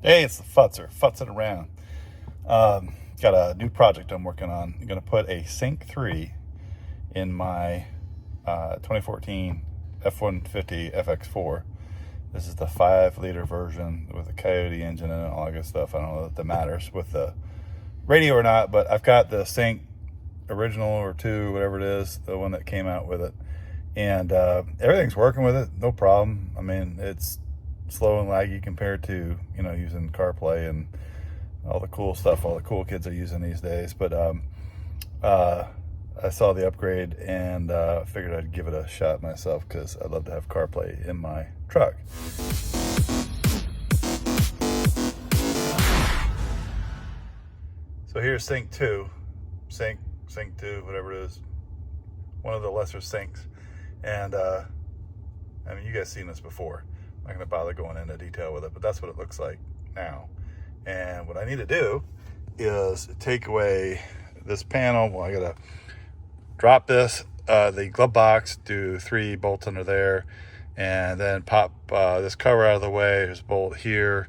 Hey, it's the Futzer, futzing around. Got a new project I'm working on. I'm going to put a Sync 3 in my 2014 F150 FX4. This is the 5-liter version with a Coyote engine and all that good stuff. I don't know if that matters with the radio or not, but I've got the Sync original or 2, whatever it is, the one that came out with it. And everything's working with it, no problem. I mean, it's slow and laggy compared to, you know, using CarPlay and all the cool stuff all the cool kids are using these days. But I saw the upgrade and figured I'd give it a shot myself because I'd love to have CarPlay in my truck. So here's Sync 2, Sync 2, whatever it is, one of the lesser syncs. And I mean, you guys seen this before. I'm not going to bother going into detail with it, but that's what it looks like now. And what I need to do is take away this panel. Well, I got to drop this, the glove box, do 3 bolts under there, and then pop this cover out of the way. There's a bolt here,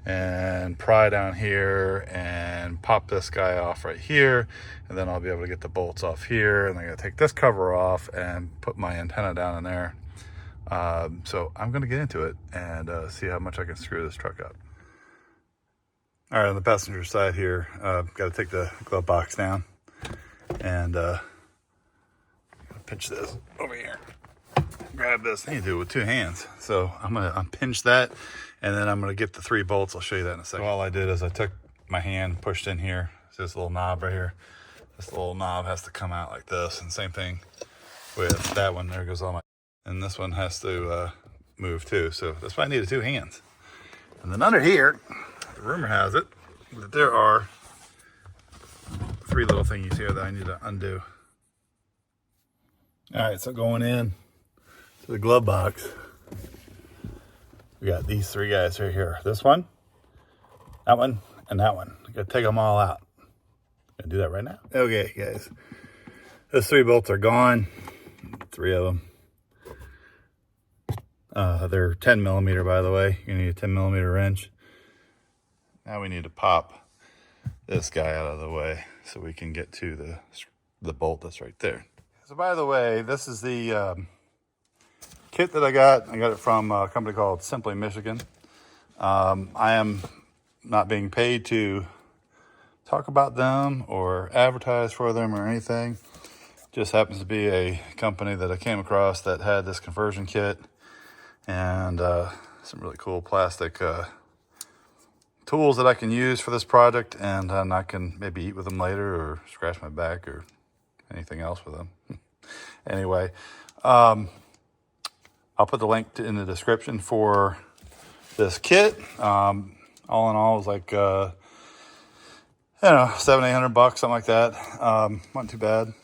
and pry down here, and pop this guy off right here, and then I'll be able to get the bolts off here, and I gotta take this cover off and put my antenna down in there. So I'm gonna get into it and see how much I can screw this truck up. All right, on the passenger side here, got to take the glove box down and pinch this over here. Grab this. I need to do it with 2 hands. So I'm gonna unpinch that, and then I'm gonna get the 3 bolts. I'll show you that in a second. So all I did is I took my hand, pushed in here. See this little knob right here? This little knob has to come out like this, and same thing with that one. There goes all my, and this one has to move too. So that's why I needed 2 hands. And then under here, the rumor has it that there are 3 little thingies here that I need to undo. All right, so going in to the glove box, we got these 3 guys right here. This one, that one, and that one. I gotta take them all out. Gonna do that right now. Okay, guys. Those 3 bolts are gone. 3 of them. They're 10 millimeter, by the way. You need a 10 millimeter wrench. Now we need to pop this guy out of the way so we can get to the bolt that's right there. So by the way, this is the kit that I got. I got it from a company called Simply Michigan. I am not being paid to talk about them or advertise for them or anything. Just happens to be a company that I came across that had this conversion kit and some really cool plastic tools that I can use for this project, and I can maybe eat with them later or scratch my back or anything else with them. Anyway, I'll put the link in the description for this kit. All in all, it was like, $700-800, something like that. Not too bad.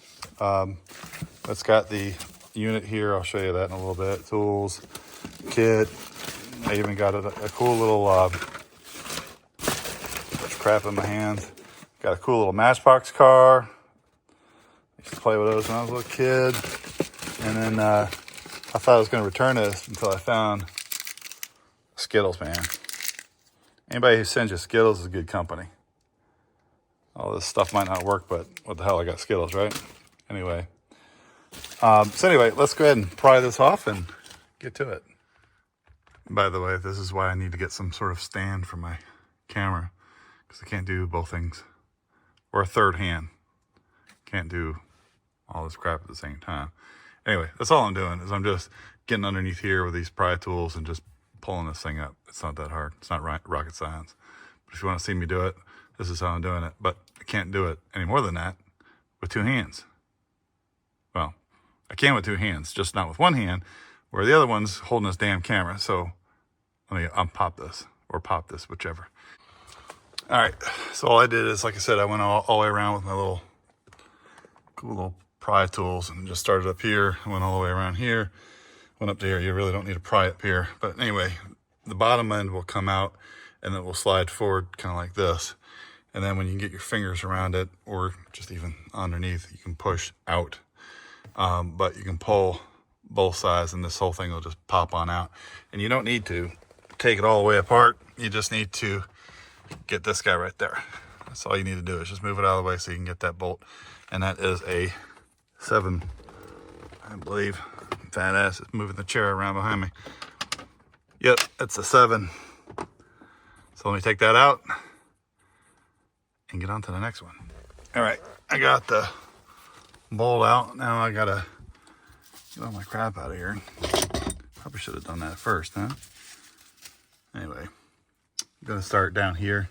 It's got the unit here. I'll show you that in a little bit. Tools, kit. I even got a cool little, crap in my hands. Got a cool little Matchbox car. I used to play with those when I was a little kid. And then I thought I was going to return this until I found Skittles, man. Anybody who sends you Skittles is a good company. All this stuff might not work, but what the hell, I got Skittles, right? Anyway. So anyway, let's go ahead and pry this off and get to it. By the way, this is why I need to get some sort of stand for my camera, because I can't do both things. Or a third hand. Can't do all this crap at the same time. Anyway, that's all I'm doing, is I'm just getting underneath here with these pry tools and just pulling this thing up. It's not that hard. It's not rocket science. But if you want to see me do it, this is how I'm doing it. But I can't do it any more than that with 2 hands. Well, I can with 2 hands, just not with one hand, where the other one's holding this damn camera. So let me unpop this, or pop this, whichever. All right, so all I did is, like I said, I went all the way around with my little cool little pry tools and just started up here. I went all the way around here, went up to here. You really don't need to pry up here. But anyway, the bottom end will come out and it will slide forward kind of like this. And then when you can get your fingers around it, or just even underneath, you can push out. But you can pull both sides and this whole thing will just pop on out. And you don't need to take it all the way apart. you just need to get this guy right there. That's all you need to do is just move it out of the way so you can get that bolt. And that is a 7, I believe. Fat ass is moving the chair around behind me. Yep, that's a 7. So let me take that out and get on to the next one. All right, I got the bolt out. Now I gotta get all my crap out of here. Probably should have done that first, huh? Anyway, I'm gonna start down here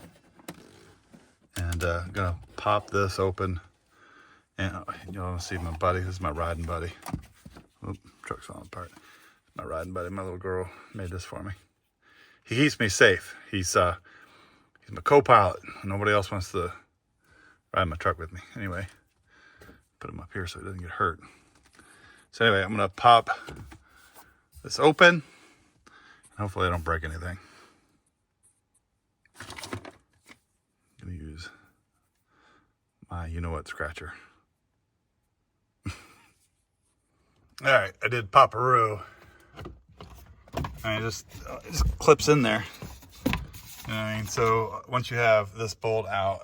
and I'm gonna pop this open. And you know, see my buddy. This is my riding buddy. Oop, truck's falling apart. My riding buddy, my little girl, made this for me. He keeps me safe. He's my co-pilot. Nobody else wants to ride my truck with me. Anyway, put him up here so he doesn't get hurt. So anyway, I'm gonna pop this open. Hopefully I don't break anything. I'm gonna use my you-know-what scratcher. All right, I did pop-a-roo. And it just clips in there. You know what I mean? So once you have this bolt out,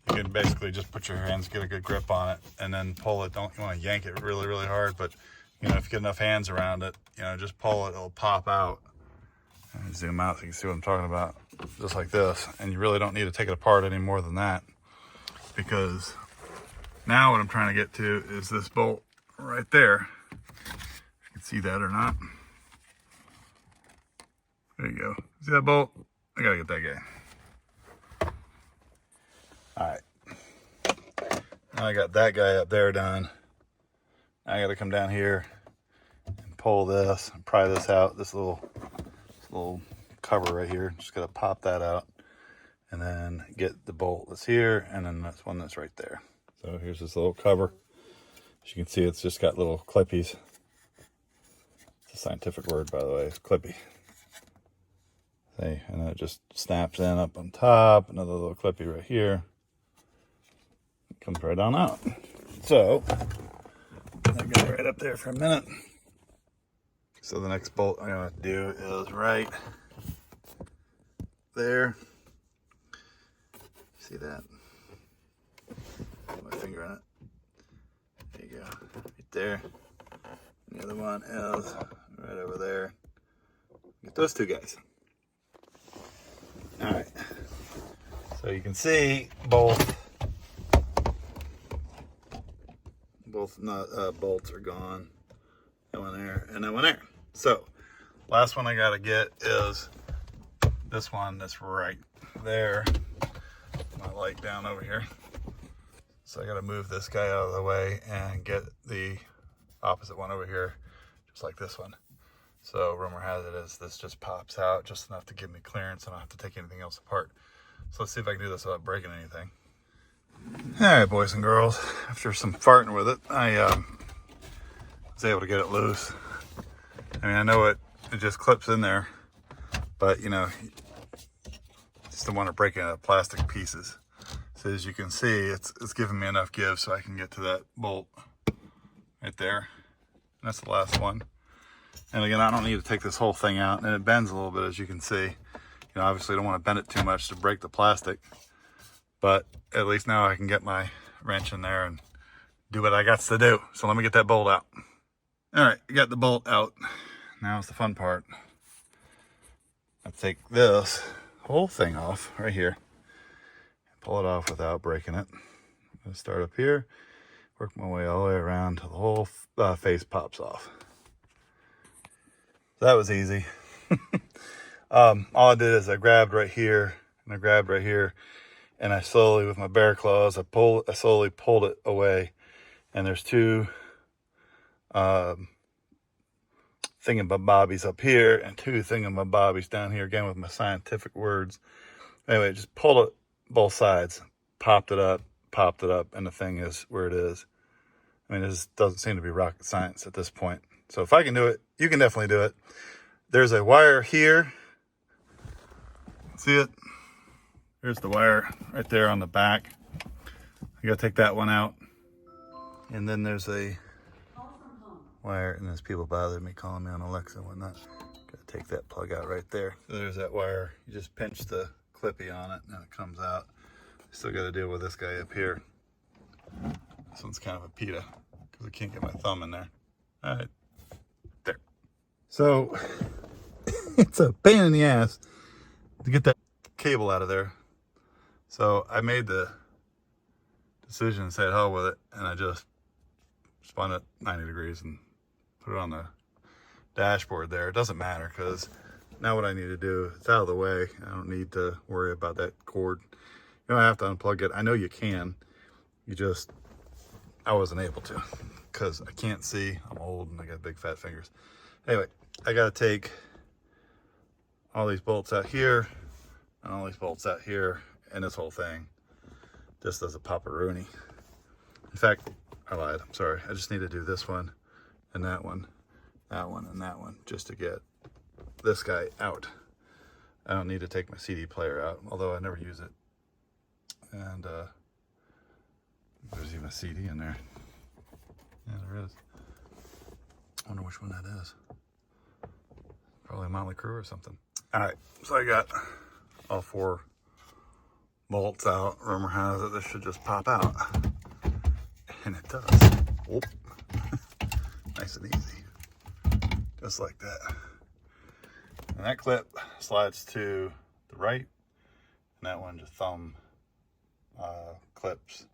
you can basically just put your hands, get a good grip on it, and then pull it. You want to yank it really, really hard, but you know, if you get enough hands around it, you know, just pull it, it'll pop out. And zoom out so you can see what I'm talking about, just like this. And you really don't need to take it apart any more than that, because now what I'm trying to get to is this bolt right there. If you can see that or not. There you go. See that bolt? I gotta get that guy. All right. Now I got that guy up there done. Now I gotta come down here and pull this and pry this out. This little cover right here. Just gotta pop that out and then get the bolt that's here, and then that's one that's right there. So here's this little cover. As you can see, it's just got little clippies. It's a scientific word, by the way. It's clippy. See, and then it just snaps in up on top. Another little clippy right here. It comes right on out. So I'll go right up there for a minute. So the next bolt I'm gonna do is right there. See that? Put my finger on it. There you go. Right there. And the other one is right over there. Get those two guys. All right. So you can see both bolts are gone. That one there and that one there. So last one I gotta get is this one that's right there. My light down over here. So I gotta move this guy out of the way and get the opposite one over here, just like this one. So rumor has it is this just pops out just enough to give me clearance. I don't have to take anything else apart. So let's see if I can do this without breaking anything. All right, boys and girls, after some farting with it, I was able to get it loose. I mean, I know it just clips in there, but you know, just don't want to break into plastic pieces. So as you can see, it's giving me enough give so I can get to that bolt right there. And that's the last one. And again, I don't need to take this whole thing out, and it bends a little bit, as you can see. You know, obviously I don't want to bend it too much to break the plastic, but at least now I can get my wrench in there and do what I got to do. So let me get that bolt out. All right, I got the bolt out. Now it's the fun part. I take this whole thing off right here, pull it off without breaking it. I'm gonna start up here, work my way all the way around till the whole face pops off. So that was easy. All I did is I grabbed right here and I grabbed right here, and I slowly, with my bare claws, I slowly pulled it away. And there's two thingamabobbies up here and two thingamabobbies down here, again with my scientific words. Anyway, just pulled it both sides, popped it up, and the thing is where it is. I mean, this doesn't seem to be rocket science at this point. So if I can do it, you can definitely do it. There's a wire here. See it? There's the wire right there on the back. I gotta take that one out. And then there's a wire, and there's people bothering me, calling me on Alexa and whatnot. Gotta take that plug out right there. So there's that wire. You just pinch the clippy on it and it comes out. Still got to deal with this guy up here. This one's kind of a pita because I can't get my thumb in there. All right, there. So it's a pain in the ass to get that cable out of there. So I made the decision and said, hell with it, and I just spun it 90 degrees and put it on the dashboard there. It doesn't matter because now what I need to do, it's out of the way. I don't need to worry about that cord. You don't have to unplug it. I know you can. I wasn't able to because I can't see. I'm old and I got big fat fingers. Anyway, I got to take all these bolts out here and all these bolts out here and this whole thing just as a pop-a-rooney. In fact, I lied. I'm sorry. I just need to do this one and that one, and that one just to get this guy out. I don't need to take my CD player out, although I never use it. And there's even a CD in there. Yeah, there is. I wonder which one that is. Probably Motley Crue or something. All right, so I got all 4 bolts out. Rumor has it this should just pop out. And it does. Whoop. Nice and easy. Just like that. And that clip slides to the right. And that one just thumb clips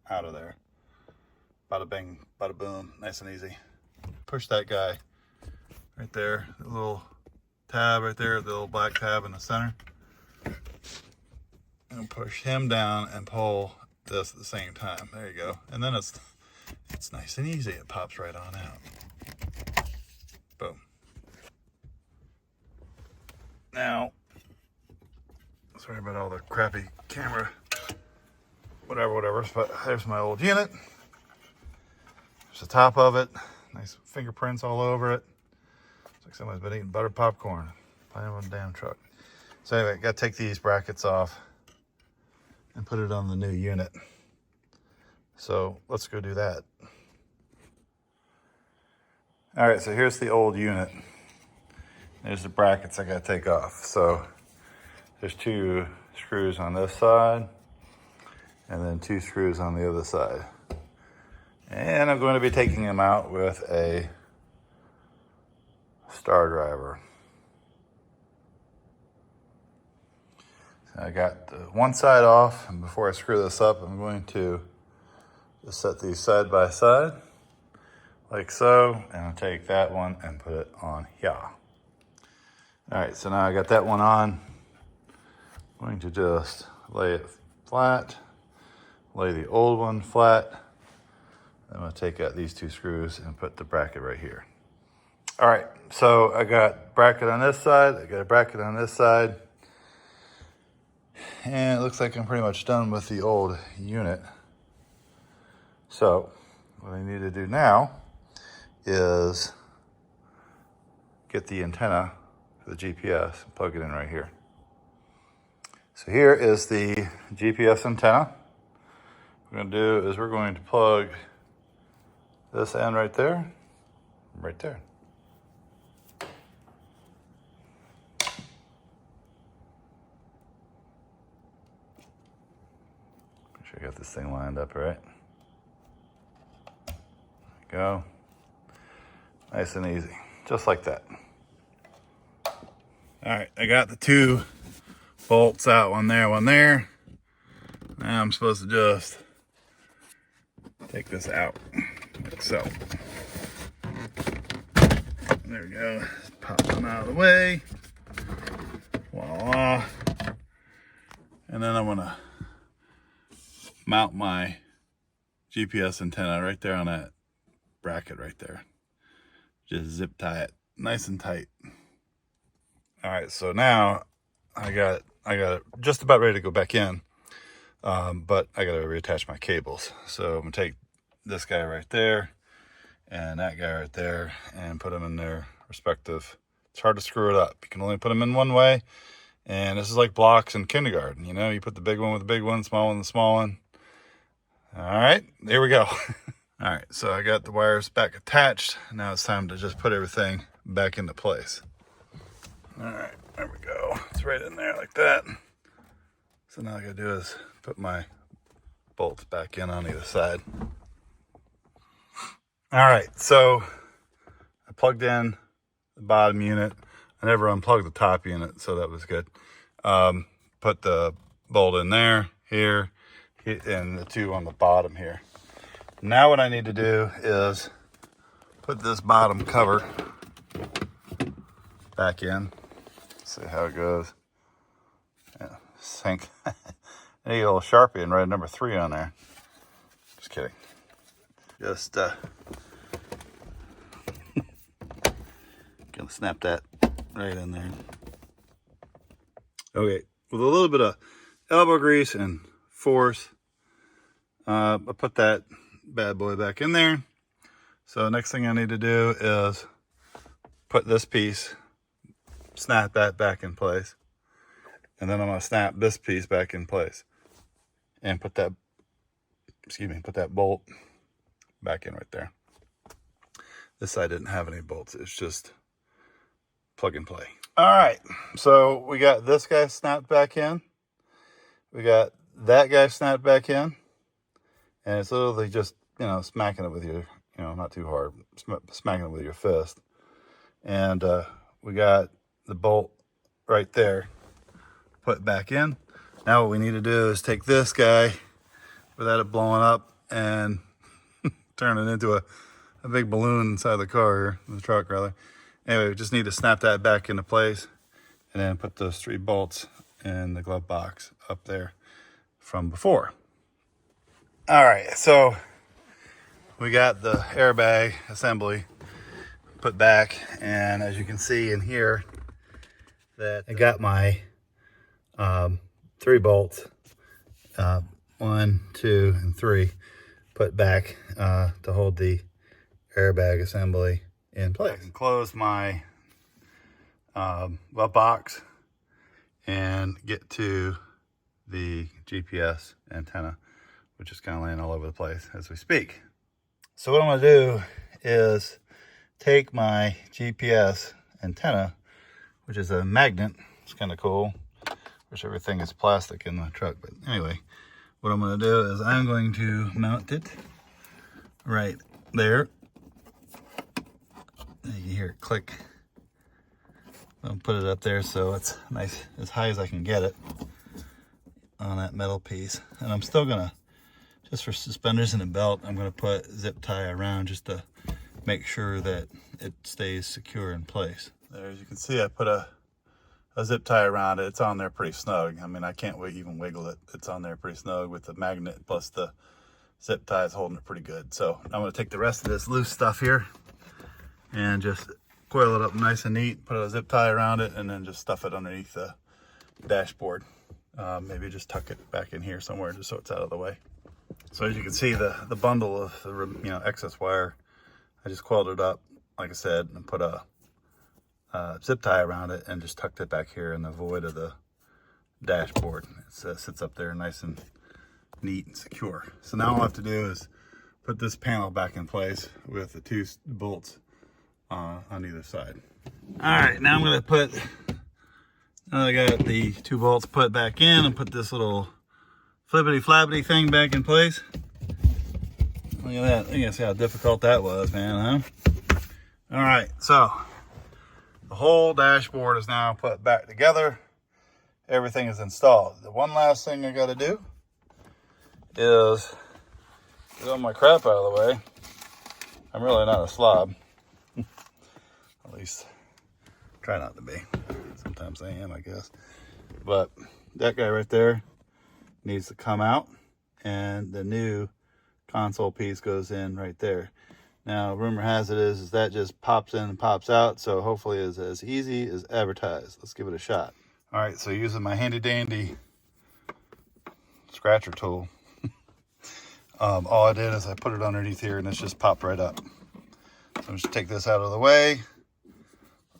out of there. Bada bing, bada boom, nice and easy. Push that guy right there, the little tab right there, the little black tab in the center. And push him down and pull this at the same time. There you go. And then it's nice and easy. It pops right on out. Boom. Now, sorry about all the crappy camera, whatever, but there's my old unit. There's the top of it. Nice fingerprints all over it. Looks like somebody's been eating buttered popcorn playing on a damn truck. So anyway, got to take these brackets off and put it on the new unit. So let's go do that. All right, so here's the old unit. There's the brackets I got to take off. So there's 2 screws on this side and then 2 screws on the other side. And I'm going to be taking them out with a star driver. So I got the one side off, and before I screw this up, I'm going to just set these side by side, like so, and I'll take that one and put it on here. All right, so now I got that one on. I'm going to just lay it flat, lay the old one flat. I'm going to take out these 2 screws and put the bracket right here. All right, so I got bracket on this side, I got a bracket on this side, and it looks like I'm pretty much done with the old unit. So what I need to do now is get the antenna for the GPS and plug it in right here. So here is the GPS antenna. What we're going to do is we're going to plug this end right there, right there. Make sure I got this thing lined up right. There we go. Nice and easy, just like that. All right, I got the 2 bolts out, one there, one there. Now I'm supposed to just take this out, like so. There we go, just pop them out of the way. Voila. And then I'm gonna mount my GPS antenna right there on that bracket right there. Just zip tie it nice and tight. All right, so now I got it just about ready to go back in, but I got to reattach my cables. So I'm gonna take this guy right there and that guy right there and put them in their respective. It's hard to screw it up. You can only put them in one way, and this is like blocks in kindergarten. You know, you put the big one with the big one, small one with the small one. All right, there we go. All right, so I got the wires back attached. Now it's time to just put everything back into place. All right, there we go. It's right in there like that. So now all I gotta do is put my bolts back in on either side. All right, so I plugged in the bottom unit. I never unplugged the top unit, so that was good. Put the bolt in there, here, and the two on the bottom here. Now what I need to do is put this bottom cover back in. See how it goes. Yeah, sink. I need a little Sharpie and write number 3 on there. Just kidding. Just gonna snap that right in there. Okay, with a little bit of elbow grease and force, I put that bad boy back in there. So next thing I need to do is put this piece, snap that back in place, and then I'm going to snap this piece back in place and put that, put that bolt back in right there. This side didn't have any bolts. It's just plug and play. All right, so we got this guy snapped back in. We got that guy snapped back in. And it's literally just, smacking it with your, not too hard, smacking it with your fist. And we got the bolt right there put back in. Now what we need to do is take this guy without it blowing up and turn it into a big balloon inside the car, or the truck rather. Anyway, we just need to snap that back into place and then put those 3 bolts in the glove box up there from before. All right, so we got the airbag assembly put back, and as you can see in here, that I got my 3 bolts, 1, 2, and 3, put back to hold the airbag assembly in place. I can close my glove box and get to the GPS antenna, which is kind of laying all over the place as we speak. So what I'm going to do is take my GPS antenna, which is a magnet. It's kind of cool. Wish everything is plastic in the truck, but anyway, what I'm going to do is I'm going to mount it right there. You can hear it click. I'll put it up there so it's nice, as high as I can get it on that metal piece. And I'm still going to, just for suspenders and a belt, I'm going to put zip tie around just to make sure that it stays secure in place. There, as you can see, I put a zip tie around it. It's on there pretty snug. I mean, I can't even wiggle it. It's on there pretty snug with the magnet plus the zip tie is holding it pretty good. So I'm going to take the rest of this loose stuff here and just coil it up nice and neat, put a zip tie around it, and then just stuff it underneath the dashboard. Maybe just tuck it back in here somewhere just so it's out of the way. So as you can see, the bundle of the excess wire, I just coiled it up, like I said, and put a zip tie around it and just tucked it back here in the void of the dashboard. It sits up there nice and neat and secure. So now all I have to do is put this panel back in place with the 2 bolts on either side. All right, now I'm going to put, now I got the 2 bolts put back in and put this little flippity flappity thing back in place. Look at that. You can see how difficult that was, man, huh? All right, so the whole dashboard is now put back together. Everything is installed. The one last thing I got to do is get all my crap out of the way. I'm really not a slob. At least try not to be. Sometimes I am, I guess. But that guy right there needs to come out, and the new console piece goes in right there. Now, rumor has it is that just pops in and pops out, so hopefully it's as easy as advertised. Let's give it a shot. All right, so using my handy dandy scratcher tool, all I did is I put it underneath here and it's just popped right up. So I'm just take this out of the way,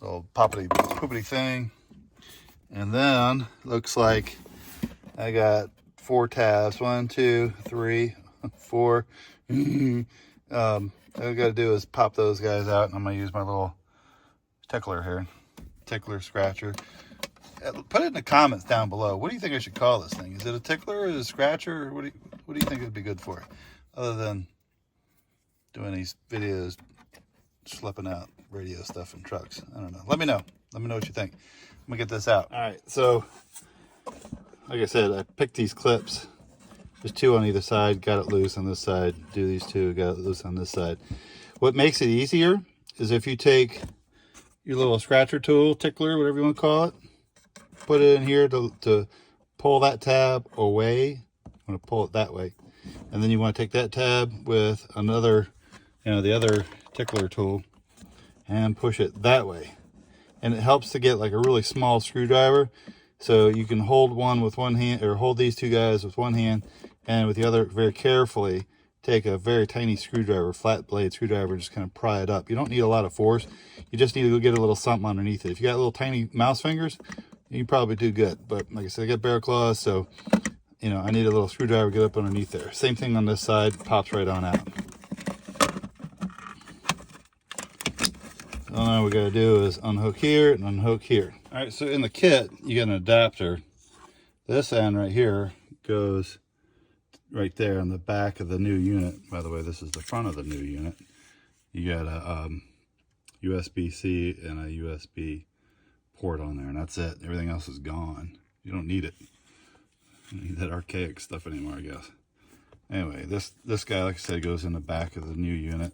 little poppity poopity thing, and then looks like I got 4 tabs, 1, 2, 3, 4. All I gotta do is pop those guys out, and I'm gonna use my little tickler here tickler, scratcher. Put it in the comments down below. What do you think I should call this thing? Is it a tickler or is it a scratcher? Or what do you think it'd be good for? Other than doing these videos, schlepping out radio stuff in trucks. I don't know. Let me know. Let me know what you think. I'm gonna get this out. All right, so like I said, I picked these clips. There's 2 on either side. Got it loose on this side. Do these 2. Got it loose on this side. What makes it easier is if you take your little scratcher tool, tickler, whatever you want to call it, put it in here to pull that tab away. I'm going to pull it that way. And then you want to take that tab with another, the other tickler tool and push it that way. And it helps to get like a really small screwdriver. So you can hold one with one hand, or hold these 2 guys with one hand, and with the other very carefully take a very tiny screwdriver, flat blade screwdriver, just kind of pry it up. You don't need a lot of force. You just need to go get a little something underneath it. If you got little tiny mouse fingers, you can probably do good. But like I said, I got bear claws, so I need a little screwdriver to get up underneath there. Same thing on this side, pops right on out. All we gotta do is unhook here and unhook here. All right, so in the kit, you get an adapter. This end right here goes right there on the back of the new unit. By the way, this is the front of the new unit. You got a USB-C and a USB port on there, and that's it. Everything else is gone. You don't need it. You don't need that archaic stuff anymore, I guess. Anyway, this guy, like I said, goes in the back of the new unit,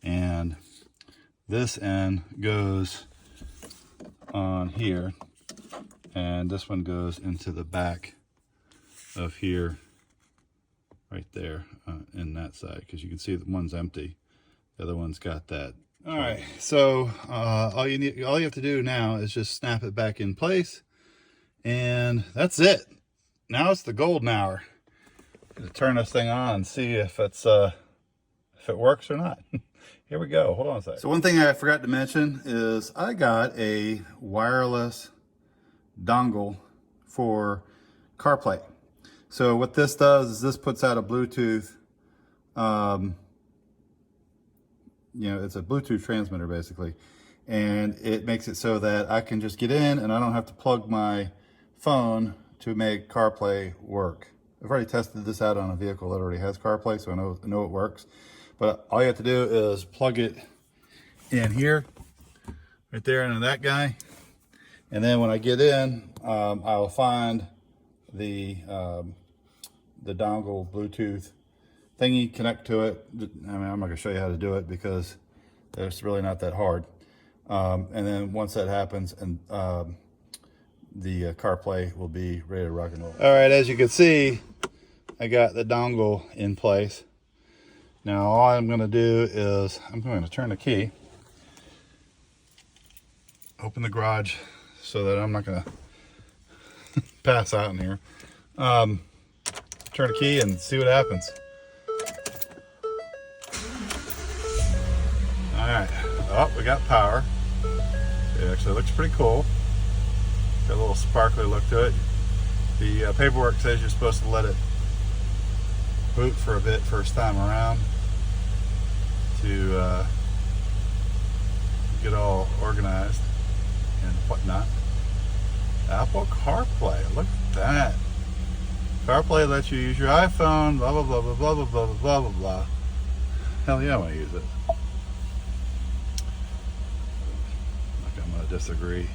and this end goes on here, and this one goes into the back of here, right there, in that side, because you can see that one's empty, the other one's got that. All right, so all you have to do now is just snap it back in place, and that's it. Now it's the golden hour. I'm gonna turn this thing on and see if it works or not. Here we go. Hold on a second. So one thing I forgot to mention is I got a wireless dongle for CarPlay. So what this does is this puts out a Bluetooth, it's a Bluetooth transmitter basically. And it makes it so that I can just get in and I don't have to plug my phone to make CarPlay work. I've already tested this out on a vehicle that already has CarPlay, so I know it works. But all you have to do is plug it in here, right there into that guy. And then when I get in, I'll find the dongle Bluetooth thingy, connect to it. I mean, I'm not gonna show you how to do it because it's really not that hard. And then once that happens, and the CarPlay will be ready to rock and roll. All right, as you can see, I got the dongle in place. Now all I'm going to do is I'm going to turn the key, open the garage so that I'm not going to pass out in here. Turn the key and see what happens. All right, oh, we got power. It actually looks pretty cool. Got a little sparkly look to it. The paperwork says you're supposed to let it boot for a bit first time around to get all organized and whatnot. Apple CarPlay, look at that. CarPlay lets you use your iPhone, blah, blah, blah, blah, blah, blah, blah, blah, blah, blah. Hell yeah, I want to use it. I'm going to disagree.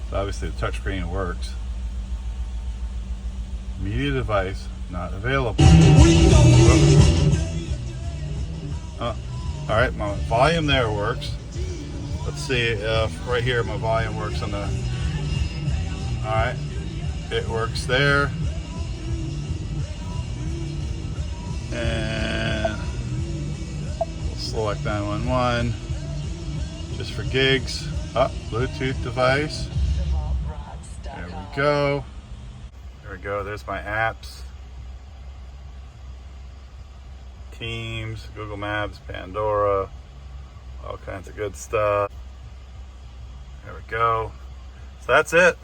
So obviously the touchscreen works. Media device not available. All right, my volume there works. Let's see if right here my volume works on the. All right, it works there. And we'll select 911 just for gigs. Bluetooth device. There we go. There we go. There's my apps. Teams, Google Maps, Pandora, all kinds of good stuff. There we go. So that's it.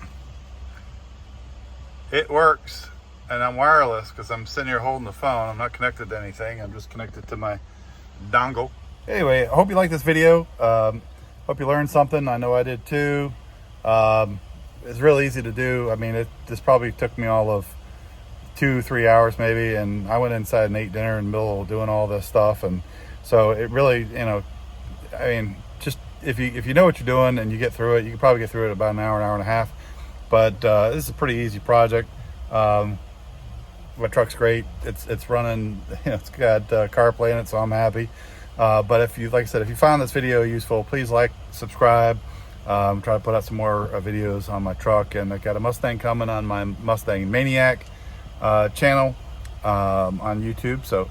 It works. And I'm wireless because I'm sitting here holding the phone. I'm not connected to anything. I'm just connected to my dongle. Anyway, I hope you like this video. Hope you learned something. I know I did too. It's real easy to do. I mean, this probably took me all of 2-3 hours maybe, and I went inside and ate dinner in the middle of doing all this stuff. And so it really, I mean, just if you know what you're doing and you get through it, you can probably get through it in about an hour and a half. But this is a pretty easy project. My truck's great. It's running. It's got CarPlay in it, so I'm happy. But if you, like I said, if you found this video useful, please like, subscribe. Try to put out some more videos on my truck, and I got a Mustang coming on my Mustang Maniac channel on YouTube. So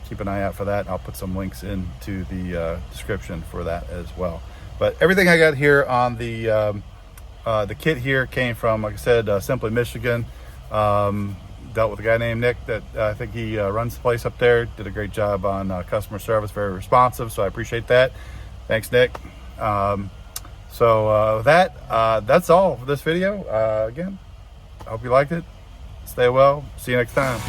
keep an eye out for that. I'll put some links into the description for that as well. But everything I got here on the kit here came from, like I said, Simply Michigan. Dealt with a guy named Nick that I think he runs the place up there. Did a great job on customer service, very responsive, so I appreciate that. Thanks, Nick. That's all for this video. Again, I hope you liked it. Stay well. See you next time.